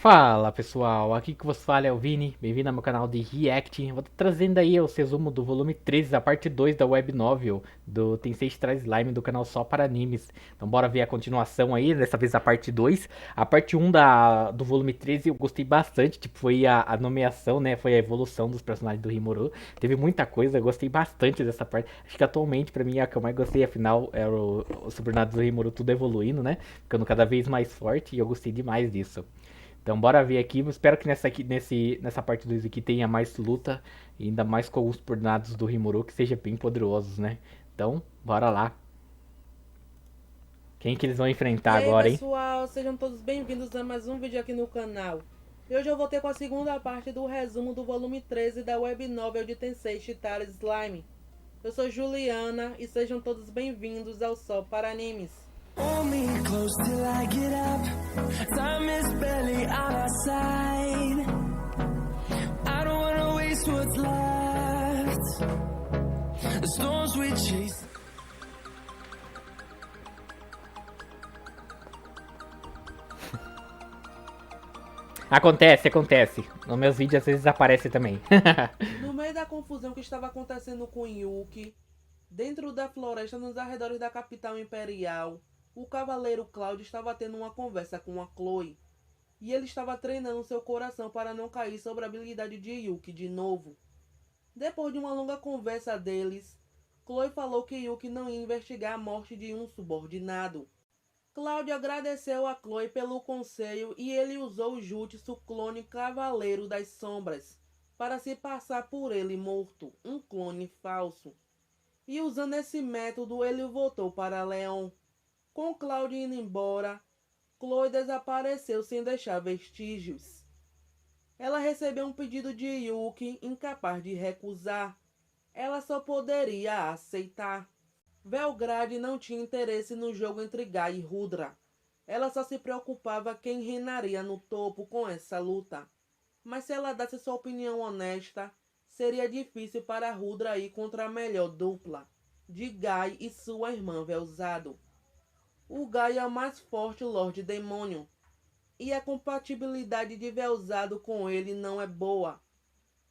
Fala pessoal, aqui que vos fala é o Vini, bem-vindo ao meu canal de React. Vou estar trazendo aí o resumo do volume 13 da parte 2 da web novel do Tensei Traz Slime do canal Só para Animes. Então bora ver a continuação aí, dessa vez a parte 2. A parte um do volume 13 eu gostei bastante, tipo, foi a nomeação, né, foi a evolução dos personagens do Rimuru. Teve muita coisa, eu gostei bastante dessa parte. Acho que atualmente pra mim é a que eu mais gostei, afinal é os subordinados do Rimuru tudo evoluindo, né, ficando cada vez mais forte e eu gostei demais disso. Então bora ver aqui. Espero que nessa parte 2 aqui tenha mais luta. E ainda mais com os coordenados do Rimuru que sejam bem poderosos, né? Então, bora lá. Quem que eles vão enfrentar E aí, agora, hein? pessoal, sejam todos bem-vindos a mais um vídeo aqui no canal. E hoje eu voltei com a segunda parte do resumo do volume 13 da web novel de Tensei Chitara Slime. Eu sou Juliana e sejam todos bem-vindos ao Só para Animes. Hold me close till I get up. Time is barely on our side. I don't wanna waste what's left. The storms we chase. Acontece. Nos meus vídeos às vezes aparece também. No meio da confusão que estava acontecendo com Yuki, dentro da floresta nos arredores da capital imperial, o cavaleiro Cloud estava tendo uma conversa com a Chloe. E ele estava treinando seu coração para não cair sobre a habilidade de Yuki de novo. Depois de uma longa conversa deles, Chloe falou que Yuki não ia investigar a morte de um subordinado. Cláudio agradeceu a Chloe pelo conselho e ele usou o jutsu clone Cavaleiro das Sombras para se passar por ele morto, um clone falso. E usando esse método ele voltou para Leon. Com Cláudio indo embora, Chloe desapareceu sem deixar vestígios. Ela recebeu um pedido de Yuki incapaz de recusar. Ela só poderia aceitar. Belgrade não tinha interesse no jogo entre Gai e Rudra. Ela só se preocupava quem reinaria no topo com essa luta. Mas se ela desse sua opinião honesta, seria difícil para Rudra ir contra a melhor dupla, de Gai e sua irmã Velzado. O Gai é o mais forte Lorde Demônio, e a compatibilidade de Velzado com ele não é boa.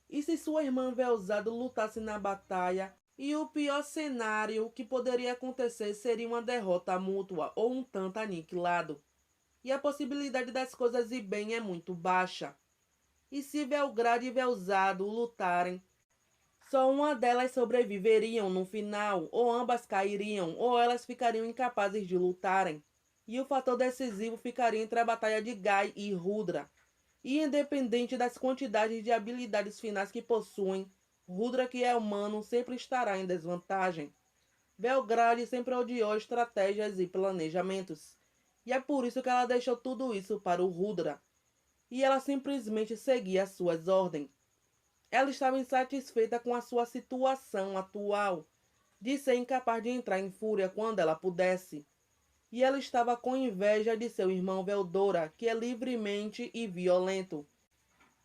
E se sua irmã Velzado lutasse na batalha, e o pior cenário que poderia acontecer seria uma derrota mútua ou um tanto aniquilado. E a possibilidade das coisas ir bem é muito baixa. E se Belgrade e Velzado lutarem, só uma delas sobreviveriam no final, ou ambas cairiam, ou elas ficariam incapazes de lutarem. E o fator decisivo ficaria entre a batalha de Gai e Rudra. E independente das quantidades de habilidades finais que possuem, Rudra, que é humano, sempre estará em desvantagem. Belgrade sempre odiou estratégias e planejamentos. E é por isso que ela deixou tudo isso para o Rudra. E ela simplesmente seguia suas ordens. Ela estava insatisfeita com a sua situação atual, de ser incapaz de entrar em fúria quando ela pudesse. E ela estava com inveja de seu irmão Veldora, que é livremente e violento.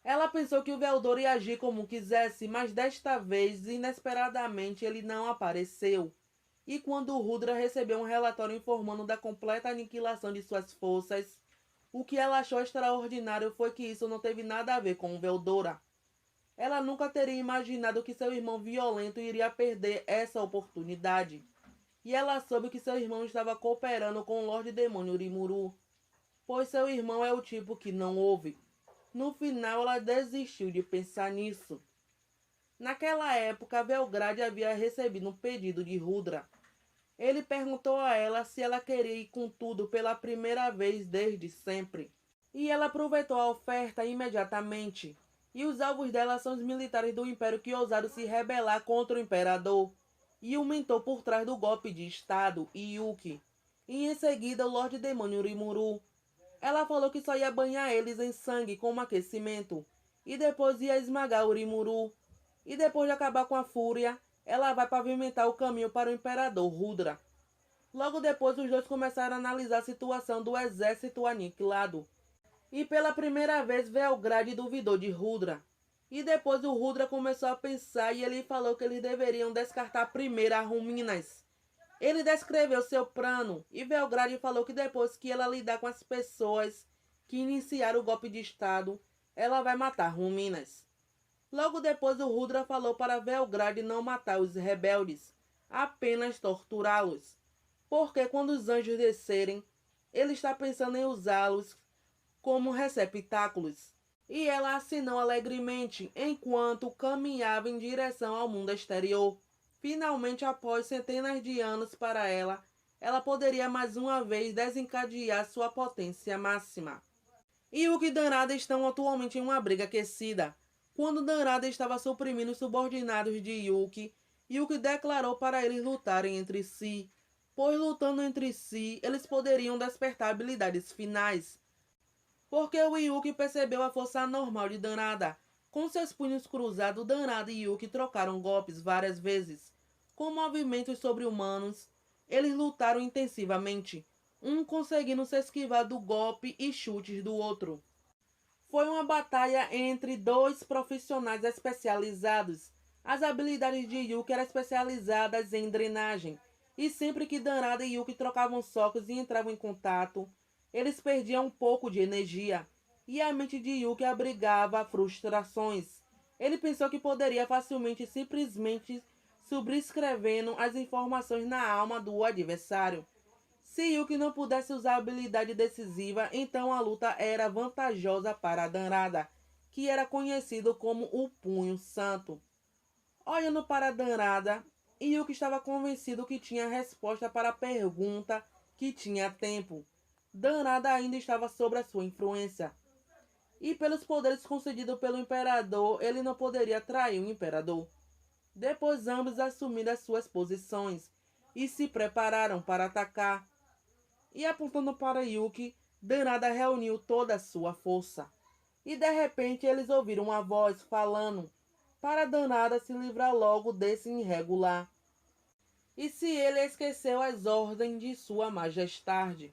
Ela pensou que o Veldora ia agir como quisesse, mas desta vez, inesperadamente, ele não apareceu. E quando Rudra recebeu um relatório informando da completa aniquilação de suas forças, o que ela achou extraordinário foi que isso não teve nada a ver com o Veldora. Ela nunca teria imaginado que seu irmão violento iria perder essa oportunidade. E ela soube que seu irmão estava cooperando com o Lorde Demônio Rimuru, pois seu irmão é o tipo que não ouve. No final, ela desistiu de pensar nisso. Naquela época, Belgrade havia recebido um pedido de Rudra. Ele perguntou a ela se ela queria ir com tudo pela primeira vez desde sempre. E ela aproveitou a oferta imediatamente. E os alvos dela são os militares do Império que ousaram se rebelar contra o Imperador. E o mentor por trás do golpe de Estado, Yuki. E em seguida o Lorde Demônio Rimuru. Ela falou que só ia banhar eles em sangue como aquecimento. E depois ia esmagar o Rimuru. E depois de acabar com a fúria, ela vai pavimentar o caminho para o Imperador Rudra. Logo depois os dois começaram a analisar a situação do exército aniquilado. E pela primeira vez Belgrade duvidou de Rudra. E depois o Rudra começou a pensar e ele falou que eles deveriam descartar primeiro a Ruminas. Ele descreveu seu plano e Belgrade falou que depois que ela lidar com as pessoas, que iniciar o golpe de estado, ela vai matar Ruminas. Logo depois, o Rudra falou para Velgrad não matar os rebeldes, apenas torturá-los, porque quando os anjos descerem, ele está pensando em usá-los como receptáculos. E ela assinou alegremente enquanto caminhava em direção ao mundo exterior. Finalmente, após centenas de anos para ela poderia mais uma vez desencadear sua potência máxima. Yuki e Danada estão atualmente em uma briga aquecida. Quando Danada estava suprimindo os subordinados de Yuki, Yuki declarou para eles lutarem entre si, pois lutando entre si, eles poderiam despertar habilidades finais. Porque o Yuki percebeu a força anormal de Danada. Com seus punhos cruzados, Danada e Yuki trocaram golpes várias vezes. Com movimentos sobre-humanos, eles lutaram intensivamente, um conseguindo se esquivar do golpe e chutes do outro. Foi uma batalha entre dois profissionais especializados. As habilidades de Yuki eram especializadas em drenagem, e sempre que Danada e Yuki trocavam socos e entravam em contato, eles perdiam um pouco de energia, e a mente de Yuki abrigava frustrações. Ele pensou que poderia facilmente simplesmente subscrevendo as informações na alma do adversário. Se Yuki não pudesse usar a habilidade decisiva, então a luta era vantajosa para Danada, que era conhecido como o Punho Santo. Olhando para Danada, Yuki estava convencido que tinha a resposta para a pergunta que tinha tempo. Danada ainda estava sob a sua influência. E pelos poderes concedidos pelo Imperador, ele não poderia trair o Imperador. Depois ambos assumiram as suas posições e se prepararam para atacar. E apontando para Yuki, Danada reuniu toda a sua força. E de repente eles ouviram uma voz falando para Danada se livrar logo desse irregular. E se ele esqueceu as ordens de sua majestade.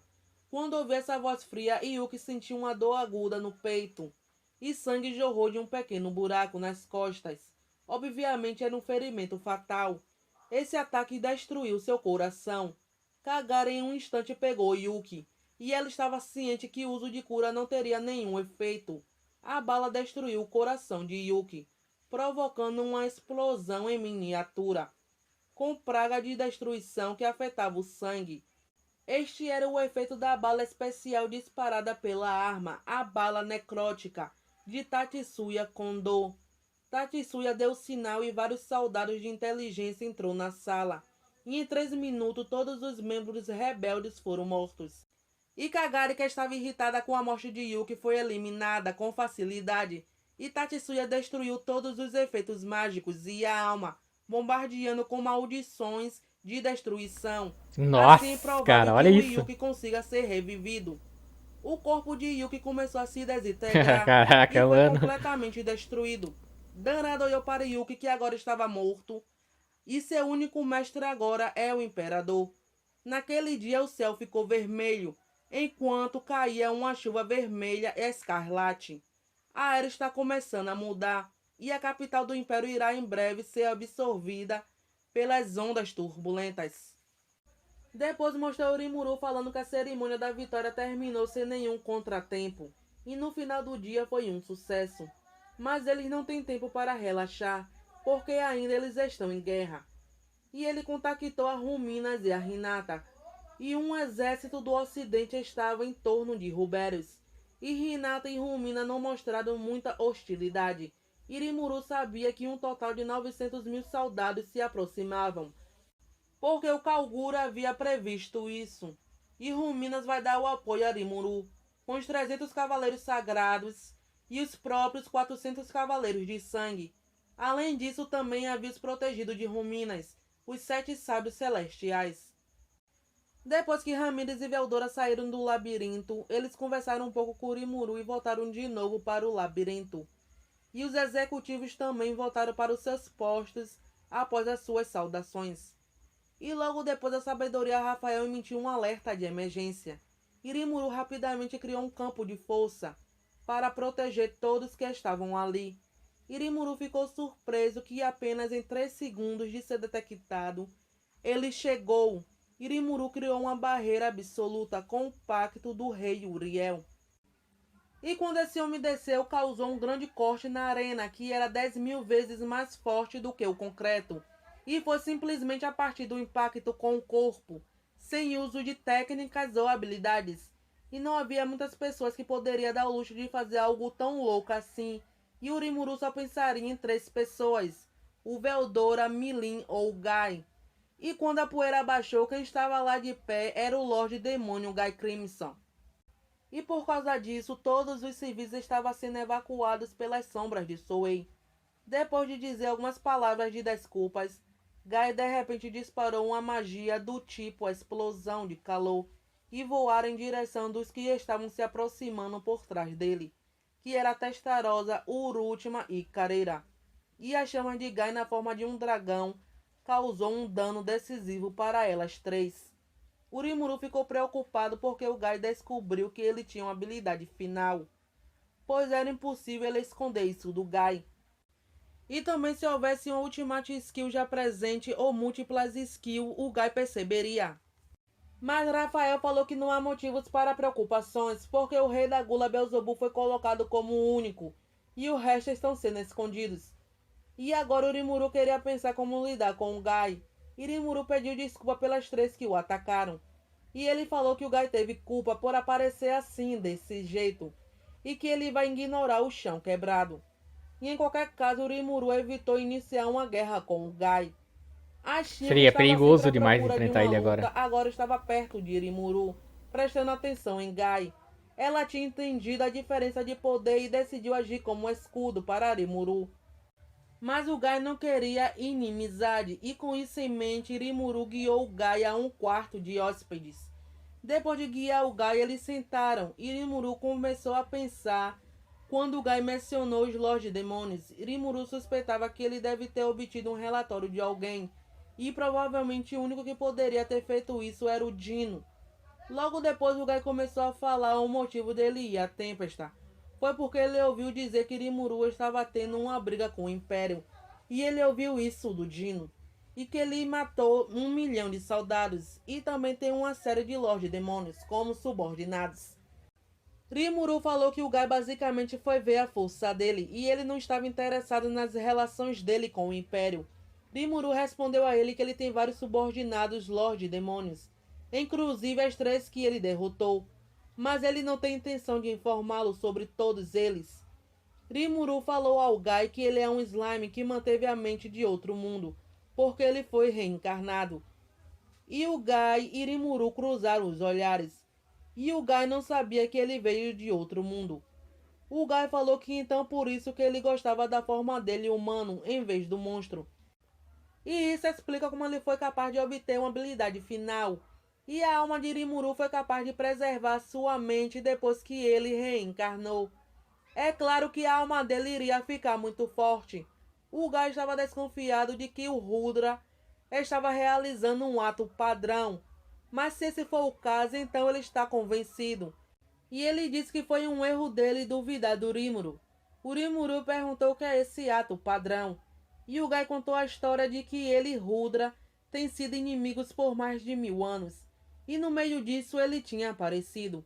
Quando ouviu essa voz fria, Yuki sentiu uma dor aguda no peito, e sangue jorrou de um pequeno buraco nas costas. Obviamente era um ferimento fatal. Esse ataque destruiu seu coração. Kagari em um instante pegou Yuki, e ela estava ciente que o uso de cura não teria nenhum efeito. A bala destruiu o coração de Yuki, provocando uma explosão em miniatura, com praga de destruição que afetava o sangue. Este era o efeito da bala especial disparada pela arma, a bala necrótica, de Tatsuya Kondo. Tatsuya deu sinal e vários soldados de inteligência entrou na sala. E em 3 minutos todos os membros rebeldes foram mortos. E Kagari, que estava irritada com a morte de Yuki, foi eliminada com facilidade. E Tatsuya destruiu todos os efeitos mágicos e a alma, bombardeando com maldições de destruição. Nossa, Assim provável cara, olha que o isso. Yuki consiga ser revivido. O corpo de Yuki começou a se desintegrar e Caraca, foi mano. completamente destruído. Danada olhou para Yuki, que agora estava morto, e seu único mestre agora é o Imperador. Naquele dia o céu ficou vermelho, enquanto caía uma chuva vermelha e escarlate. A era está começando a mudar, e a capital do Império irá em breve ser absorvida pelas ondas turbulentas. Depois mostrou Rimuru falando que a cerimônia da vitória terminou sem nenhum contratempo, e no final do dia foi um sucesso. Mas eles não têm tempo para relaxar, porque ainda eles estão em guerra. E ele contactou a Ruminas e a Hinata, e um exército do ocidente estava em torno de Rubérios. E Hinata e Rumina não mostraram muita hostilidade. E Rimuru sabia que um total de 900.000 soldados se aproximavam, porque o Kalgura havia previsto isso. E Ruminas vai dar o apoio a Rimuru, com os 300 cavaleiros sagrados e os próprios 400 cavaleiros de sangue. Além disso, também havia os protegidos de Ruminas, os 7 sábios celestiais. Depois que Ramírez e Veldora saíram do labirinto, eles conversaram um pouco com Rimuru e voltaram de novo para o labirinto. E os executivos também voltaram para os seus postos após as suas saudações. E logo depois a sabedoria Rafael emitiu um alerta de emergência. E Rimuru rapidamente criou um campo de força para proteger todos que estavam ali. E Rimuru ficou surpreso que apenas em 3 segundos de ser detectado, ele chegou. E Rimuru criou uma barreira absoluta com o pacto do rei Uriel. E quando esse homem desceu, causou um grande corte na arena, que era 10.000 vezes mais forte do que o concreto. E foi simplesmente a partir do impacto com o corpo, sem uso de técnicas ou habilidades. E não havia muitas pessoas que poderiam dar o luxo de fazer algo tão louco assim. E Rimuru só pensaria em 3 pessoas: o Veldora, Milin ou Guy. E quando a poeira abaixou, quem estava lá de pé era o Lorde Demônio Guy Crimson. E por causa disso, todos os civis estavam sendo evacuados pelas sombras de Souei. Depois de dizer algumas palavras de desculpas, Guy de repente disparou uma magia do tipo explosão de calor e voaram em direção dos que estavam se aproximando por trás dele, que era Testarossa, Urútima e Careira. E as chamas de Guy na forma de um dragão causou um dano decisivo para elas 3. O Rimuru ficou preocupado porque o Guy descobriu que ele tinha uma habilidade final, pois era impossível ele esconder isso do Guy. E também se houvesse um Ultimate Skill já presente ou múltiplas skills, o Guy perceberia. Mas Rafael falou que não há motivos para preocupações, porque o rei da gula Beelzebub foi colocado como o único, e o resto estão sendo escondidos. E agora o Rimuru queria pensar como lidar com o Guy. E Rimuru pediu desculpa pelas 3 que o atacaram. E ele falou que o Guy teve culpa por aparecer assim, desse jeito, e que ele vai ignorar o chão quebrado. E em qualquer caso, o Rimuru evitou iniciar uma guerra com o Guy. A Shin, que Seria estava perigoso sempre à demais procura de enfrentar uma ele luta, agora. agora estava perto de Rimuru, prestando atenção em Guy. Ela tinha entendido a diferença de poder e decidiu agir como um escudo para Rimuru. Mas o Guy não queria inimizade, e com isso em mente, Rimuru guiou o Guy a um quarto de hóspedes. Depois de guiar o Guy, eles sentaram, e Rimuru começou a pensar. Quando o Guy mencionou os Lorde Demônios, Rimuru suspeitava que ele deve ter obtido um relatório de alguém, e provavelmente o único que poderia ter feito isso era o Dino. Logo depois, o Guy começou a falar o motivo dele ir à Tempesta. Foi porque ele ouviu dizer que Rimuru estava tendo uma briga com o Império, e ele ouviu isso do Dino, e que ele matou 1 milhão de soldados, e também tem uma série de Lorde Demônios como subordinados. Rimuru falou que o Guy basicamente foi ver a força dele, e ele não estava interessado nas relações dele com o Império. Rimuru respondeu a ele que ele tem vários subordinados Lorde Demônios, inclusive as 3 que ele derrotou, mas ele não tem intenção de informá-lo sobre todos eles. Rimuru falou ao Guy que ele é um slime que manteve a mente de outro mundo, porque ele foi reencarnado. E o Guy e Rimuru cruzaram os olhares, e o Guy não sabia que ele veio de outro mundo. O Guy falou que então por isso que ele gostava da forma dele humano em vez do monstro. E isso explica como ele foi capaz de obter uma habilidade final. E a alma de Rimuru foi capaz de preservar sua mente depois que ele reencarnou. É claro que a alma dele iria ficar muito forte. O Guy estava desconfiado de que o Rudra estava realizando um ato padrão. Mas se esse for o caso, então ele está convencido. E ele disse que foi um erro dele duvidar do Rimuru. O Rimuru perguntou o que é esse ato padrão. E o Guy contou a história de que ele e Rudra têm sido inimigos por mais de 1000 anos. E no meio disso ele tinha aparecido.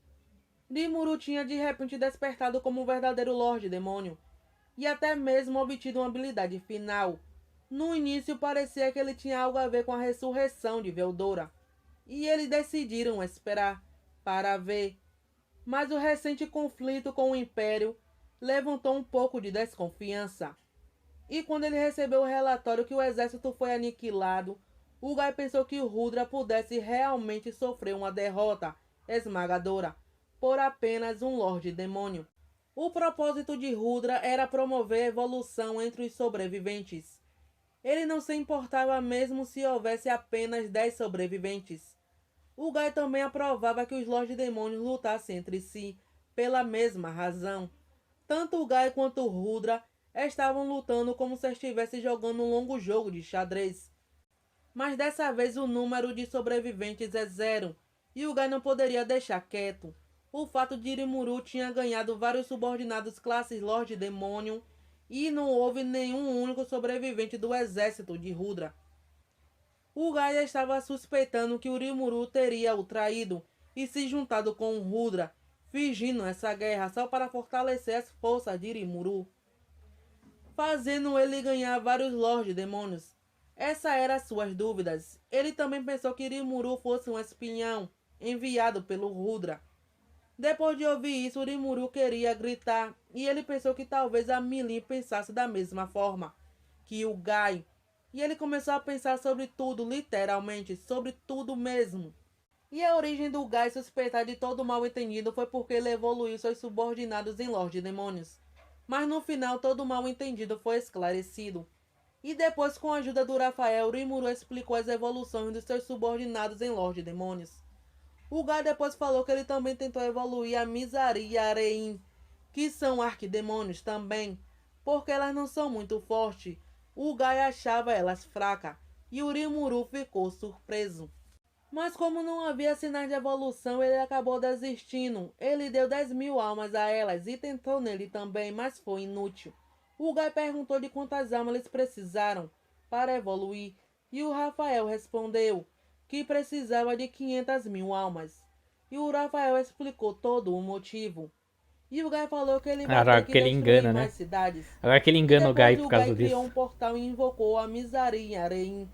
Rimuru tinha de repente despertado como um verdadeiro Lorde Demônio. E até mesmo obtido uma habilidade final. No início parecia que ele tinha algo a ver com a ressurreição de Veldora. E eles decidiram esperar para ver. Mas o recente conflito com o Império levantou um pouco de desconfiança. E quando ele recebeu o relatório que o exército foi aniquilado, o Guy pensou que o Rudra pudesse realmente sofrer uma derrota esmagadora por apenas um Lorde Demônio. O propósito de Rudra era promover a evolução entre os sobreviventes. Ele não se importava mesmo se houvesse apenas 10 sobreviventes. O Guy também aprovava que os Lorde Demônios lutassem entre si pela mesma razão. Tanto o Guy quanto o Rudra estavam lutando como se estivessem jogando um longo jogo de xadrez. Mas dessa vez o número de sobreviventes é 0, e o Guy não poderia deixar quieto. O fato de Rimuru tinha ganhado vários subordinados classes Lorde Demônio, e não houve nenhum único sobrevivente do exército de Rudra. O Guy estava suspeitando que o Rimuru teria o traído e se juntado com o Rudra, fingindo essa guerra só para fortalecer as forças de Rimuru, fazendo ele ganhar vários Lordes Demônios. Essa era as suas dúvidas. Ele também pensou que Rimuru fosse um espião enviado pelo Rudra. Depois de ouvir isso, Rimuru queria gritar, e ele pensou que talvez a Milin pensasse da mesma forma que o Gai. E ele começou a pensar sobre tudo, literalmente, sobre tudo mesmo. E a origem do Gai suspeitar de todo mal entendido foi porque ele evoluiu seus subordinados em Lorde Demônios. Mas no final todo mal entendido foi esclarecido. E depois, com a ajuda do Rafael, Rimuru explicou as evoluções dos seus subordinados em Lorde Demônios. O Gai depois falou que ele também tentou evoluir a Mizari e a Arein, que são arquidemônios também, porque elas não são muito fortes. O Gai achava elas fracas, e o Rimuru ficou surpreso. Mas como não havia sinais de evolução, ele acabou desistindo. Ele deu 10.000 almas a elas e tentou nele também, mas foi inútil. O Gai perguntou de quantas almas eles precisaram para evoluir, e o Rafael respondeu que precisava de 500.000 almas. E o Rafael explicou todo o motivo. E o Gai falou que ele vai Agora ter que que ele destruir engana, mais né? cidades. Agora que ele engana o Gai por causa O Gai criou disso. um portal e invocou a Mizari e Arein.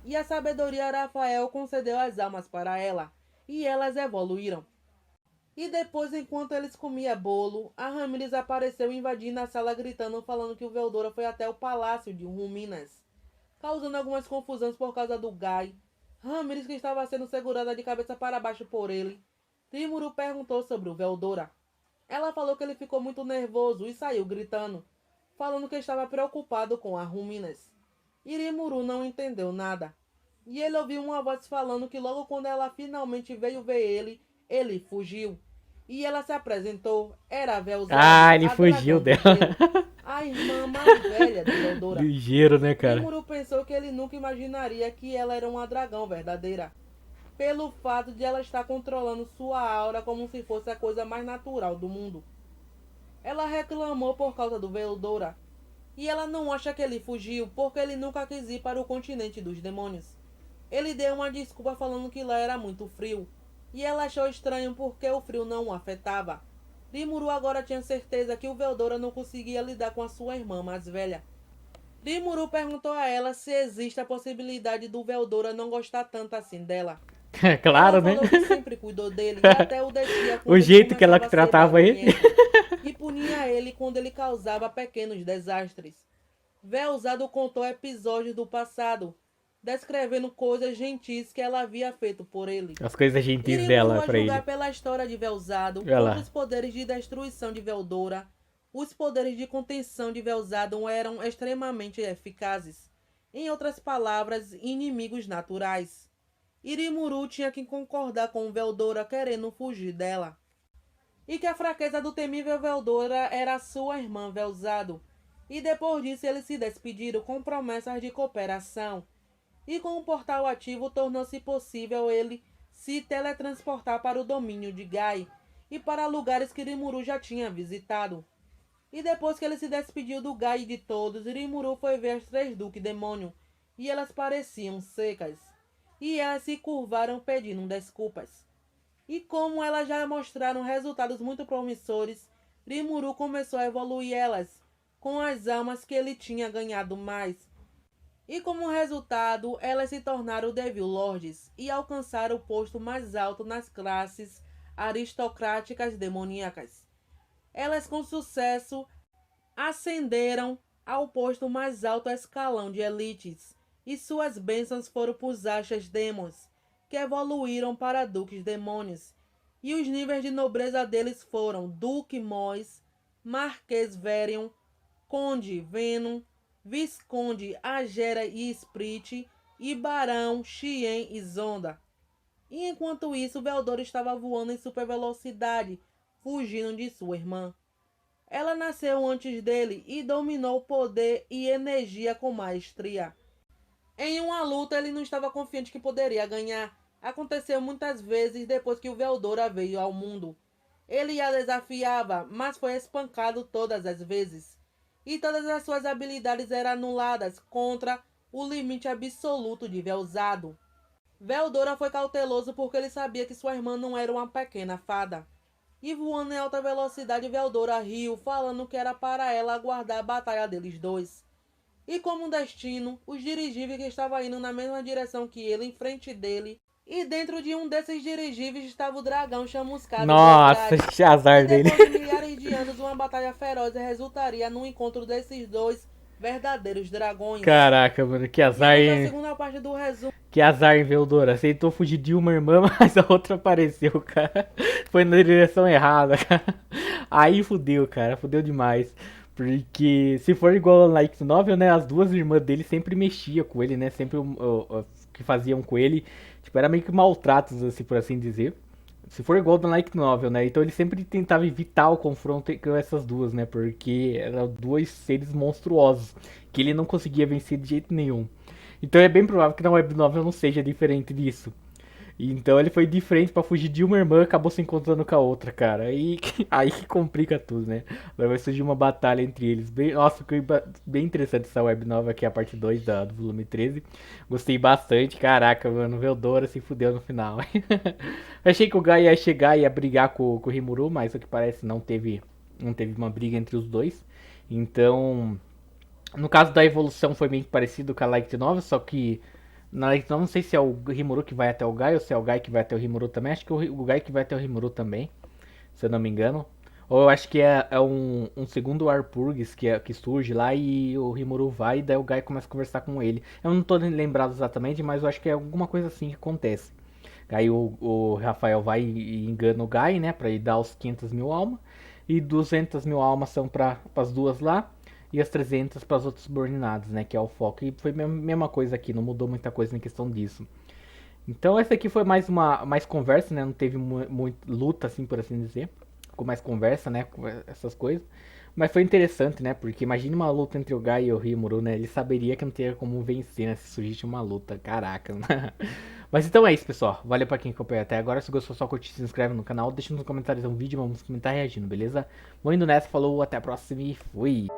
E a sabedoria Rafael concedeu as almas para ela. E elas evoluíram. E depois, enquanto eles comiam bolo, a Ramírez apareceu invadindo a sala gritando, falando que o Veldora foi até o palácio de Ruminas, causando algumas confusões por causa do Gai. Ramírez, que estava sendo segurada de cabeça para baixo por ele. Rimuru perguntou sobre o Veldora. Ela falou que ele ficou muito nervoso e saiu gritando, falando que estava preocupado com a Ruminas. E Rimuru não entendeu nada. E ele ouviu uma voz falando que logo quando ela finalmente veio ver ele fugiu. E ela se apresentou, era a Velzade, Ah, ele a fugiu dragão do dela. gelo, a irmã mais velha de Veldora. Ligeiro, né, cara? Rimuru pensou que ele nunca imaginaria que ela era uma dragão verdadeira, pelo fato de ela estar controlando sua aura como se fosse a coisa mais natural do mundo. Ela reclamou por causa do Veldora, e ela não acha que ele fugiu porque ele nunca quis ir para o continente dos demônios. Ele deu uma desculpa falando que lá era muito frio, e ela achou estranho porque o frio não o afetava. Rimuru agora tinha certeza que o Veldora não conseguia lidar com a sua irmã mais velha. Rimuru perguntou a ela se existe a possibilidade do Veldora não gostar tanto assim dela. Claro, Ela né? falou que sempre cuidou dele e até o descia quando O ele jeito que ela começava a ser tratava ele. barulhento, e punia ele quando ele causava pequenos desastres. Velzado contou episódios do passado, descrevendo coisas gentis que ela havia feito por ele. As coisas gentis Rimuru dela a pra julgar ele. pela história de Velzado, Olha lá. os poderes de destruição de Veldora, os poderes de contenção de Velzado eram extremamente eficazes. Em outras palavras, inimigos naturais. Rimuru tinha que concordar com Veldora querendo fugir dela. E que a fraqueza do temível Veldora era sua irmã Velzado. E depois disso eles se despediram com promessas de cooperação. E com o portal ativo tornou-se possível ele se teletransportar para o domínio de Gai e para lugares que Rimuru já tinha visitado. E depois que ele se despediu do Gai e de todos, Rimuru foi ver as 3 Duques Demônio e elas pareciam secas. E elas se curvaram pedindo desculpas. E como elas já mostraram resultados muito promissores, Rimuru começou a evoluir elas com as almas que ele tinha ganhado mais. E como resultado, elas se tornaram Devil Lords e alcançaram o posto mais alto nas classes aristocráticas demoníacas. Elas com sucesso ascenderam ao posto mais alto escalão de elites, e suas bênçãos foram para os Ashas Demons, que evoluíram para Duques Demônios, e os níveis de nobreza deles foram Duque Mois, Marquês Verion, Conde Venom, Visconde Agera e Sprit, e Barão Xien e Zonda. E enquanto isso, Veldora estava voando em super velocidade, fugindo de sua irmã. Ela nasceu antes dele e dominou poder e energia com maestria. Em uma luta, ele não estava confiante que poderia ganhar. Aconteceu muitas vezes depois que o Veldora veio ao mundo. Ele a desafiava, mas foi espancado todas as vezes. E todas as suas habilidades eram anuladas contra o limite absoluto de Velzado. Veldora foi cauteloso porque ele sabia que sua irmã não era uma pequena fada. E voando em alta velocidade, Veldora riu, falando que era para ela aguardar a batalha deles dois. E como destino, os dirigíveis que estavam indo na mesma direção que ele, em frente dele, e dentro de um desses dirigíveis estava o dragão chamuscado. Nossa, que azar E dele. depois de milhares de anos, uma batalha feroz resultaria no encontro desses dois verdadeiros dragões. Caraca, mano, que azar, E a hein? segunda parte do resumo. Que azar, hein, Veldora. Aceitou fugir de uma irmã, mas a outra apareceu, cara. Foi na direção errada, cara. Aí fudeu, cara. Fudeu demais. Porque se for igual ao Light Novel, né? As duas irmãs dele sempre mexiam com ele, né? Sempre o que faziam com ele. Tipo, era meio que maltratos, assim, por assim dizer. Se for igual ao Light Novel, né? Então ele sempre tentava evitar o confronto com essas duas, né? Porque eram dois seres monstruosos. Que ele não conseguia vencer de jeito nenhum. Então é bem provável que na web novel não seja diferente disso. Então ele foi de frente pra fugir de uma irmã e acabou se encontrando com a outra, cara. Aí, aí que complica tudo, né? Agora vai surgir uma batalha entre eles. Bem, nossa, ficou bem interessante essa web nova aqui, a parte 2 do volume 13. Gostei bastante, caraca, mano. Veldora se fudeu no final. Achei que o Guy ia chegar e ia brigar com o Rimuru, mas o que parece não teve uma briga entre os dois. Então, no caso da evolução foi meio que parecido com a Light Novel, só que na Light Novel não sei se é o Rimuru que vai até o Gai ou se é o Gai que vai até o Rimuru também. Acho que o Gai que vai até o Rimuru também, se eu não me engano. Ou eu acho que é um segundo Warpurgis que surge lá e o Rimuru vai e daí o Gai começa a conversar com ele. Eu não tô lembrado exatamente, mas eu acho que é alguma coisa assim que acontece. Aí o Rafael vai e engana o Gai, né, pra ir dar os 500 mil almas. E 200 mil almas são para as duas lá e as 300 para os outros subordinados, né, que é o foco. E foi a mesma coisa aqui, não mudou muita coisa em questão disso. Então essa aqui foi mais conversa, né, não teve muito luta, assim, por assim dizer. Ficou mais conversa, né, com essas coisas. Mas foi interessante, né, porque imagine uma luta entre o Gai e o Rimuru, né, ele saberia que não teria como vencer, né, se surgisse uma luta, caraca. Mas então é isso, pessoal. Valeu pra quem acompanhou até agora. Se gostou, só curtir, se inscreve no canal. Deixa nos comentários um vídeo, vamos comentar reagindo, beleza? Vou indo nessa, falou, até a próxima e fui!